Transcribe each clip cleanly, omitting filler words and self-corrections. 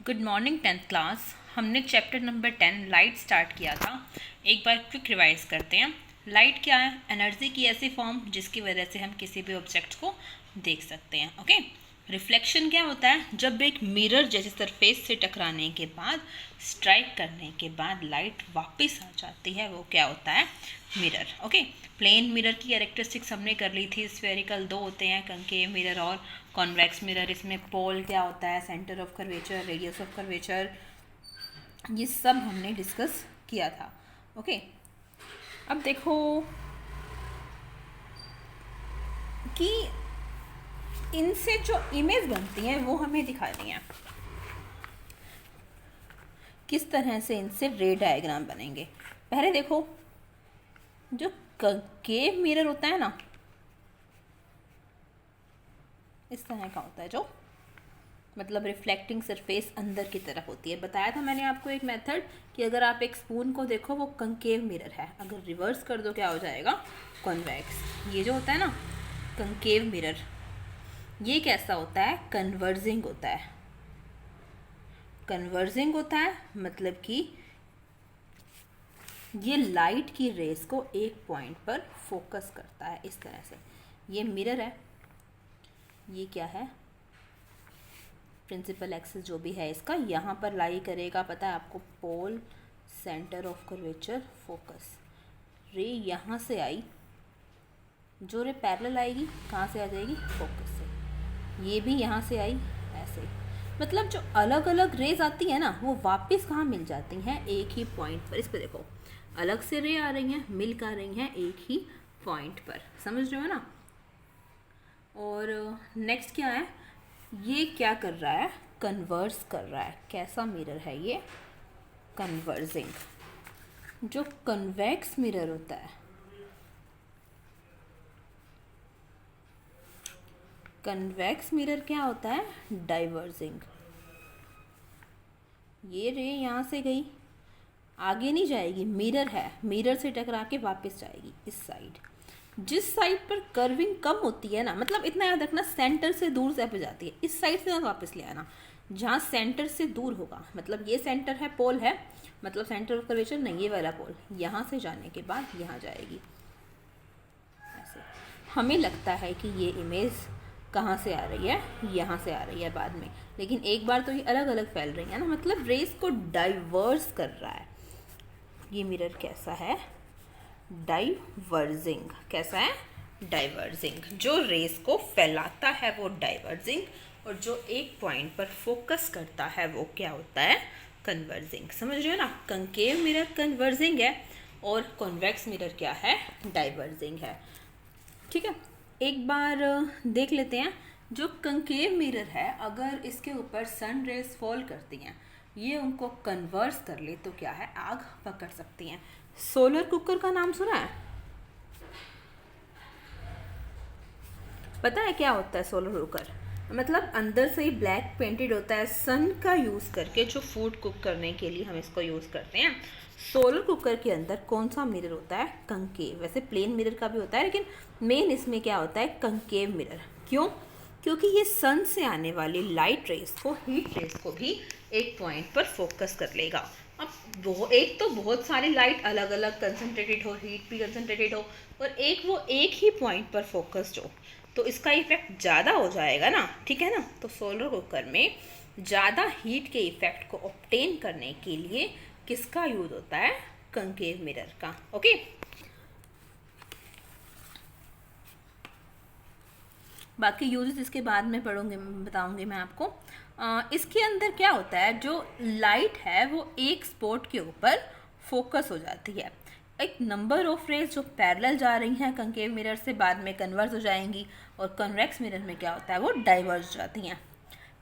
Good morning 10th class. हमने chapter number 10 light start किया था। एक बार क्विक रिवाइज करते हैं। लाइट क्या है? एनर्जी की ऐसी फॉर्म जिसकी वजह से हम किसी भी ऑब्जेक्ट को देख सकते हैं। ओके। रिफ्लेक्शन क्या होता है? जब एक मिरर जैसे सरफेस से टकराने के बाद, स्ट्राइक करने के बाद लाइट वापस आ जाती है, वो क्या होता है? मिरर। ओके। प्लेन मिरर की कैरेक्टरिस्टिक्स हमने कर ली थी। स्फेरिकल दो होते हैं, कंकेव मिरर और कॉन्वेक्स मिरर। इसमें पोल क्या होता है, centre of curvature, radius of curvature, ये सब हमने डिस्कस किया था। ओके। अब देखो कि इनसे जो इमेज बनती है वो हमें दिखानी है। किस तरह से इनसे रे डायग्राम बनेंगे। पहले देखो, जो कंकेव मिरर होता है ना, इस तरह का होता है, जो मतलब रिफ्लेक्टिंग सरफेस अंदर की तरफ होती है। बताया था मैंने आपको एक मेथड कि अगर आप एक स्पून को देखो वो कंकेव मिरर है, अगर रिवर्स कर दो क्या हो जाएगा? कॉन्वेक्स। ये जो होता है ना कंकेव मिरर, ये कैसा होता है? कन्वर्जिंग होता है। कन्वर्जिंग होता है मतलब कि ये लाइट की रेस को एक पॉइंट पर फोकस करता है। इस तरह से ये मिरर है, ये क्या है? प्रिंसिपल एक्सिस जो भी है इसका यहाँ पर लाई करेगा। पता है आपको, पोल, सेंटर ऑफ कर्वेचर, फोकस। रे यहाँ से आई, जो रे पैरेलल आएगी कहाँ से आ जाएगी? फोकस से। ये भी यहाँ से आई, ऐसे। मतलब जो अलग अलग रेज आती है ना, वो वापस कहाँ मिल जाती हैं? एक ही पॉइंट पर। इस पर देखो, अलग से रे आ रही हैं, मिल कर रही हैं एक ही पॉइंट पर। समझ रहे हो ना? और नेक्स्ट क्या है? ये क्या कर रहा है? कन्वर्स कर रहा है। कैसा मिरर है ये? कन्वर्जिंग। जो कन्वेक्स मिरर होता है, कन्वेक्स मिरर क्या होता है? डाइवर्जिंग। ये रे यहाँ से गई, आगे नहीं जाएगी, मिरर है, मिरर से टकरा के वापस जाएगी इस साइड। जिस साइड पर कर्विंग कम होती है ना, मतलब इतना याद रखना, सेंटर से दूर से पे जाती है, इस साइड से वापस ले आना। जहाँ सेंटर से दूर होगा, मतलब ये सेंटर है, पोल है, मतलब सेंटर ऑफ कर्वेचर नहीं, ये वाला पोल, यहाँ से जाने के बाद यहाँ जाएगी ऐसे। हमें लगता है कि ये इमेज कहाँ से आ रही है? यहाँ से आ रही है बाद में, लेकिन एक बार तो ये अलग अलग फैल रही है ना, मतलब रेस को डाइवर्स कर रहा है। ये मिरर कैसा है? डाइवर्जिंग। कैसा है? डाइवर्जिंग। जो रेस को फैलाता है वो डाइवर्जिंग, और जो एक पॉइंट पर फोकस करता है वो क्या होता है? कन्वर्जिंग। समझ रहे हो ना? कंकेव मिरर कन्वर्जिंग है और कॉन्वेक्स मिरर क्या है? डाइवर्जिंग है। ठीक है, एक बार देख लेते हैं। जो कंकेव मिरर है, अगर इसके ऊपर सन रेज फॉल करती हैं, ये उनको कन्वर्स कर ले तो क्या है? आग पकड़ सकती हैं। सोलर कुकर का नाम सुना है? पता है क्या होता है सोलर कुकर? मतलब अंदर से ही ब्लैक पेंटेड होता है। सन का यूज़ करके जो फूड कुक करने के लिए हम इसको यूज़ करते हैं। सोलर कुकर के अंदर कौन सा मिरर होता है? कंकेव। वैसे प्लेन मिरर का भी होता है, लेकिन मेन इसमें क्या होता है? Concave mirror. क्यों? क्योंकि ये सन से आने वाली लाइट रेस को, हीट रेस को भी एक पॉइंट पर फोकस कर लेगा। अब वो एक तो बहुत सारी लाइट अलग अलग कंसनट्रेटेड हो, हीट भी कंसनट्रेटेड हो, और एक वो एक ही पॉइंट पर फोकस्ड हो, तो इसका इफेक्ट ज़्यादा हो जाएगा ना। ठीक है ना? तो सोलर कुकर में ज़्यादा हीट के इफेक्ट को ऑब्टेन करने के लिए किसका यूज होता है? कंकेव मिरर का। ओके। बाकी यूजेस इसके बाद में पढ़ूंगे, बताऊंगी मैं आपको। इसके अंदर क्या होता है? जो लाइट है वो एक स्पॉट के ऊपर फोकस हो जाती है। एक नंबर ऑफ रेज जो पैरेलल जा रही हैं कंकेव मिरर से, बाद में कन्वर्स हो जाएंगी, और कन्वेक्स मिरर में क्या होता है? वो डाइवर्स हो जाती हैं।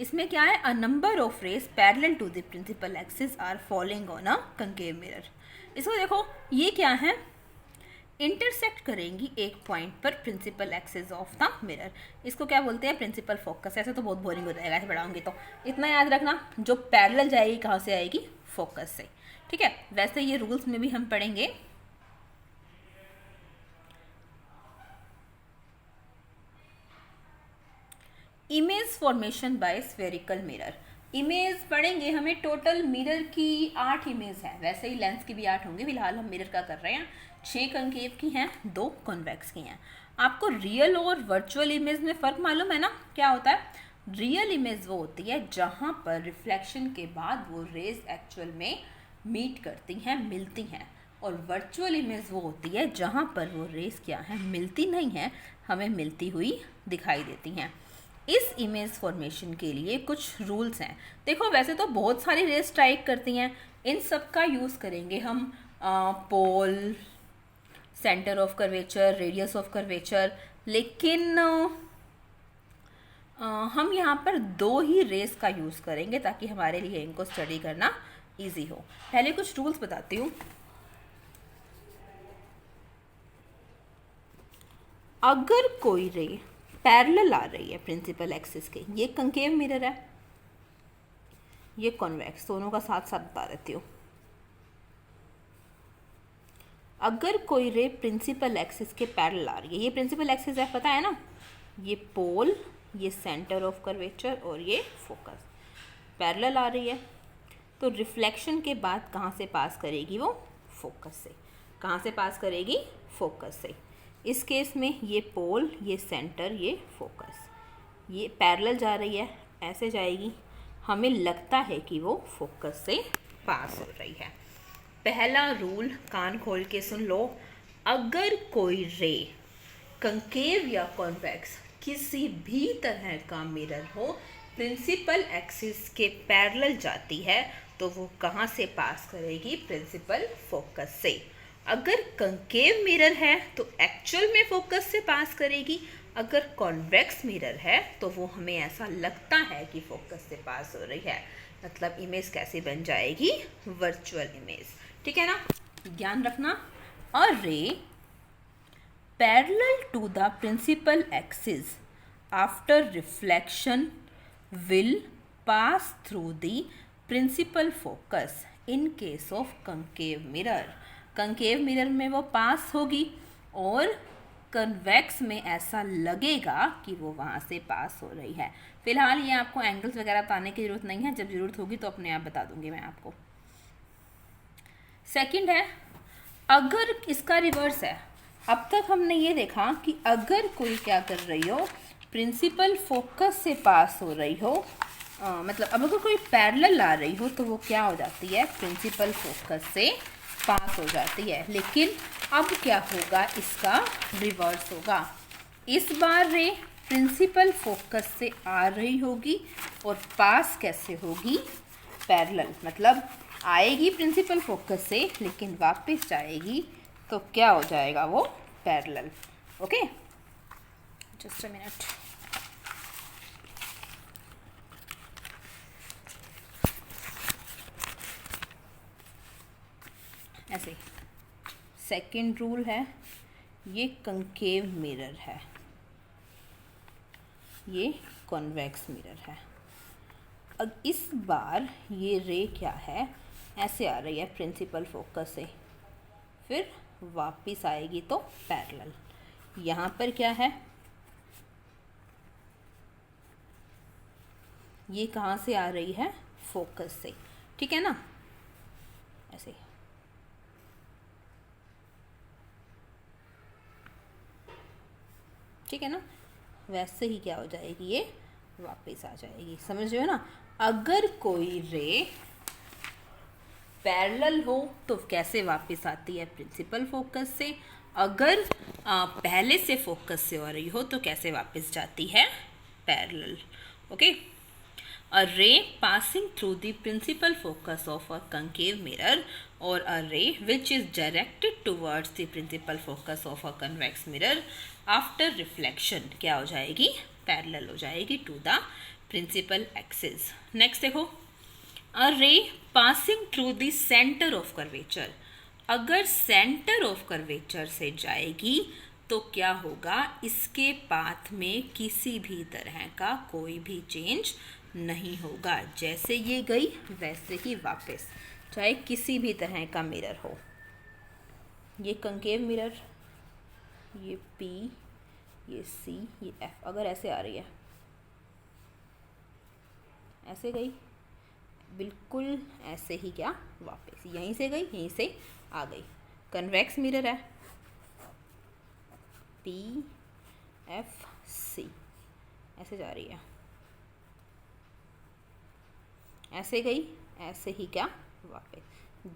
इसमें क्या है? A number of rays parallel to the principal axis are following on a concave mirror. इसको देखो, ये क्या है? इंटरसेक्ट करेंगी एक पॉइंट पर principal axis of the mirror. इसको क्या बोलते हैं? Principal focus. ऐसे तो बहुत बोरिंग हो जाएगा ऐसे पढ़ाऊंगी तो। इतना याद रखना, जो पैरेलल जाएगी कहाँ से आएगी? फोकस से। ठीक है, वैसे ये रूल्स में भी हम पढ़ेंगे। Image formation by spherical mirror. Image पढ़ेंगे, हमें टोटल मिरर की 8 इमेज है, वैसे ही लेंस की भी 8 होंगी, फिलहाल हम मिरर का कर रहे हैं। 6 कंकेव की हैं, 2 कॉन्वेक्स की हैं। आपको रियल और वर्चुअल इमेज में फ़र्क मालूम है ना, क्या होता है? रियल इमेज वो होती है जहाँ पर रिफ्लेक्शन के बाद वो रेज एक्चुअल में मीट करती हैं, मिलती हैं, और वर्चुअल इमेज वो होती है जहाँ पर वो रेज क्या है, मिलती नहीं है, हमें मिलती हुई दिखाई देती हैं। इस इमेज फॉर्मेशन के लिए कुछ रूल्स हैं। देखो वैसे तो बहुत सारी रेज स्ट्राइक करती हैं, इन सब का यूज़ करेंगे हम pole, centre of curvature, radius of curvature, लेकिन हम यहाँ पर 2 ही रेज का यूज़ करेंगे ताकि हमारे लिए इनको स्टडी करना इजी हो। पहले कुछ रूल्स बताती हूँ। अगर कोई रे पैरेलल आ रही है प्रिंसिपल एक्सिस के, ये कंकेव मिरर है, ये कॉन्वेक्स, दोनों का साथ साथ बता देती हूँ। अगर कोई रे प्रिंसिपल एक्सिस के पैरेलल आ रही है, ये प्रिंसिपल एक्सिस है, पता है ना, ये पोल, ये सेंटर ऑफ कर्वेचर और ये फोकस, पैरेलल आ रही है, तो रिफ्लेक्शन के बाद कहाँ से पास करेगी वो? फोकस से। कहाँ से पास करेगी? फोकस से। इस केस में ये पोल, ये सेंटर, ये फोकस, ये पैरेलल जा रही है, ऐसे जाएगी, हमें लगता है कि वो फोकस से पास हो रही है। पहला रूल कान खोल के सुन लो, अगर कोई रे कंकेव या कॉन्वेक्स किसी भी तरह का मिरर हो, प्रिंसिपल एक्सिस के पैरेलल जाती है, तो वो कहाँ से पास करेगी? प्रिंसिपल फोकस से। अगर कंकेव मिरर है तो एक्चुअल में फोकस से पास करेगी, अगर कॉन्वेक्स मिरर है तो वो हमें ऐसा लगता है कि फोकस से पास हो रही है। मतलब इमेज कैसी बन जाएगी? Virtual image. ठीक है ना, ध्यान रखना। A ray parallel to the principal axis after reflection will pass through the principal focus in case of concave mirror। Concave mirror में वो पास होगी और कन्वेक्स में ऐसा लगेगा कि वो वहाँ से पास हो रही है। फिलहाल ये आपको एंगल्स वगैरह बताने की ज़रूरत नहीं है, जब ज़रूरत होगी तो अपने आप बता दूंगी मैं आपको। सेकंड है, अगर इसका रिवर्स है, अब तक हमने ये देखा कि अगर कोई क्या कर रही हो, प्रिंसिपल फोकस से पास हो रही हो, मतलब अब अगर कोई पैरेलल आ रही हो तो वो क्या हो जाती है? प्रिंसिपल फोकस से पास हो जाती है। लेकिन अब क्या होगा? इसका रिवर्स होगा। इस बार रे प्रिंसिपल फोकस से आ रही होगी और पास कैसे होगी? पैरेलल, मतलब आएगी प्रिंसिपल फोकस से लेकिन वापस जाएगी, तो क्या हो जाएगा वो? Parallel. Okay, just a minute. ऐसे सेकंड रूल है, ये कंकेव मिरर है, ये कॉन्वेक्स मिरर है। अब इस बार ये रे क्या है? ऐसे आ रही है प्रिंसिपल फोकस से, फिर वापस आएगी तो पैरेलल। यहाँ पर क्या है? ये कहाँ से आ रही है? फोकस से। ठीक है ना, ऐसे। ठीक है ना, वैसे ही क्या हो जाएगी? ये वापस आ जाएगी। समझ रहे हो ना? अगर कोई रे पैरेलल हो तो कैसे वापस आती है? प्रिंसिपल फोकस से। अगर पहले से फोकस से आ रही हो तो कैसे वापस जाती है? Parallel. Okay, a ray passing through the principal focus of a concave mirror or a ray which is directed towards the principal focus of a convex mirror after reflection क्या हो जाएगी? पैरेलल हो जाएगी to the principal axis। Next देखो, a ray passing through the center of curvature, अगर centre of curvature से जाएगी तो क्या होगा? इसके पाथ में किसी भी तरह का कोई भी चेंज नहीं होगा, जैसे ये गई वैसे ही वापस, चाहे किसी भी तरह का मिरर हो। ये कंकेव मिरर, ये P, ये C, ये F, अगर ऐसे आ रही है, ऐसे गई बिल्कुल ऐसे ही क्या वापस यहीं से गई, यहीं से आ गई। कन्वेक्स मिरर है, PFC, ऐसे जा रही है, ऐसे गई, ऐसे ही क्या वापस,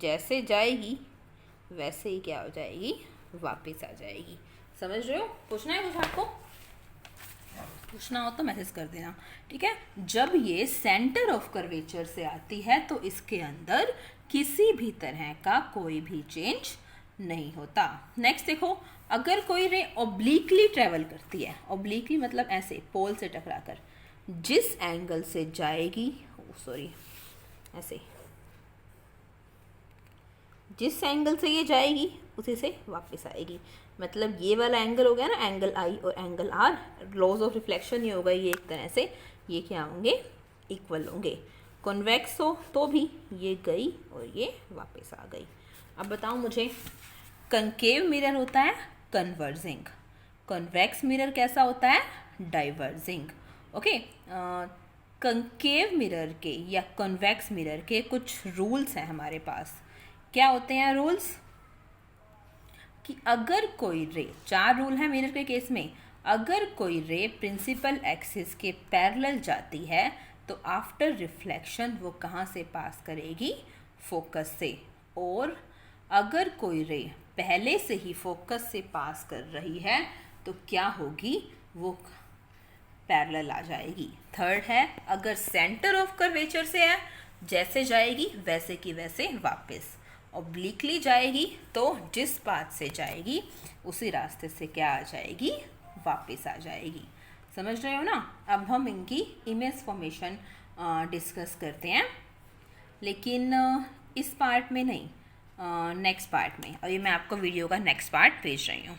जैसे जाएगी वैसे ही क्या हो जाएगी, वापस आ जाएगी। समझ रहे हो? पूछना है कुछ आपको? पूछना हो तो मैसेज कर देना, ठीक है। जब ये सेंटर ऑफ कर्वेचर से आती है तो इसके अंदर किसी भी तरह का कोई भी चेंज नहीं होता। नेक्स्ट देखो, अगर कोई रे ऑब्लिकली ट्रेवल करती है, ऑब्लिकली मतलब ऐसे पोल से टकराकर, जिस एंगल से जाएगी, सॉरी ऐसे, जिस एंगल से ये जाएगी उसी से वापस आएगी। मतलब ये वाला एंगल हो गया ना, एंगल आई और angle R, laws of reflection ये होगा, ये एक तरह से ये क्या होंगे, इक्वल होंगे। कॉन्वेक्स हो तो भी ये गई और ये वापस आ गई। अब बताओ मुझे, कंकेव मिरर होता है कन्वर्जिंग, कॉन्वेक्स मिरर कैसा होता है, डाइवर्जिंग। ओके, कंकेव मिरर के या कॉन्वेक्स मिरर के कुछ रूल्स हैं हमारे पास। क्या होते हैं रूल्स? कि अगर कोई रे, 4 रूल है मिरर के केस में, अगर कोई रे प्रिंसिपल एक्सिस के पैरेलल जाती है तो आफ्टर रिफ्लेक्शन वो कहाँ से पास करेगी, फोकस से। और अगर कोई रे पहले से ही फोकस से पास कर रही है तो क्या होगी, वो पैरेलल आ जाएगी। थर्ड है, अगर सेंटर ऑफ कर्वेचर से है, जैसे जाएगी वैसे की वैसे वापस। ऑब्लिकली जाएगी तो जिस पाथ से जाएगी उसी रास्ते से क्या आ जाएगी, वापस आ जाएगी। समझ रहे हो ना? अब हम इनकी इमेज फॉर्मेशन डिस्कस करते हैं, लेकिन इस पार्ट में नहीं, नेक्स्ट पार्ट में। और ये मैं आपको वीडियो का नेक्स्ट पार्ट भेज रही हूँ।